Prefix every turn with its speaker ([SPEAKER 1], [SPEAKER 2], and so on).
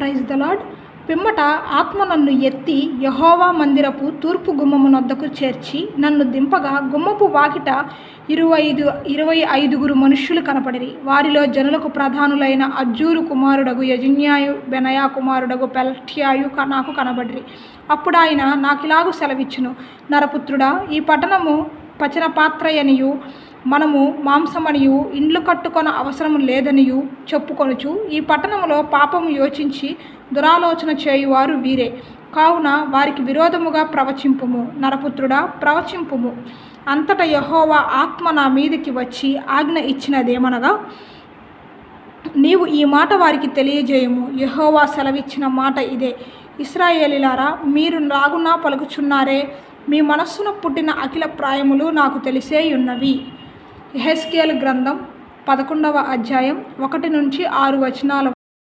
[SPEAKER 1] Praise the lord. పిమ్మట ఆత్మ నన్ను ఎత్తి యెహోవా మందిరపు తూర్పు గుమ్మమునొద్దకు చేర్చి నన్ను దింపగా గుమ్మపు వాకిట 25 మనుష్యులు కనపడిరి. వారిలో జనులకు ప్రధానులైన అజ్జూరు కుమారుడగు యజన్యాయు, బెనయా కుమారుడగు పెలట్యాయు నాకు కనబడిరి. అప్పుడు ఆయన నాకిలాగు సెలవిచ్చును, నరపుత్రుడా, ఈ పట్టణము పచన పాత్రయనియు మనము మాంసమనియు ఇండ్లు కట్టుకొన అవసరము లేదనియు చెప్పుకొనుచు ఈ పట్టణములో పాపము యోచించి దురాలోచన చేయువారు వీరే. కావున వారికి విరోధముగా ప్రవచింపుము. నరపుత్రుడా, ప్రవచింపుము. అంతటా యెహోవా ఆత్మ నా మీదికి వచ్చి ఆజ్ఞ ఇచ్చినదేమనగా, నీవు ఈ మాట వారికి తెలియజేయము. యెహోవా సెలవిచ్చిన మాట ఇదే. ఇశ్రాయేలీయులారా, మీరు రాగున పలుకుచున్నారే, మీ మనస్సున పుట్టిన అఖిల ప్రాయములు నాకు తెలిసేయున్నవి. యెహెజ్కేలు గ్రంథం 11వ అధ్యాయం 1-6 వచనాల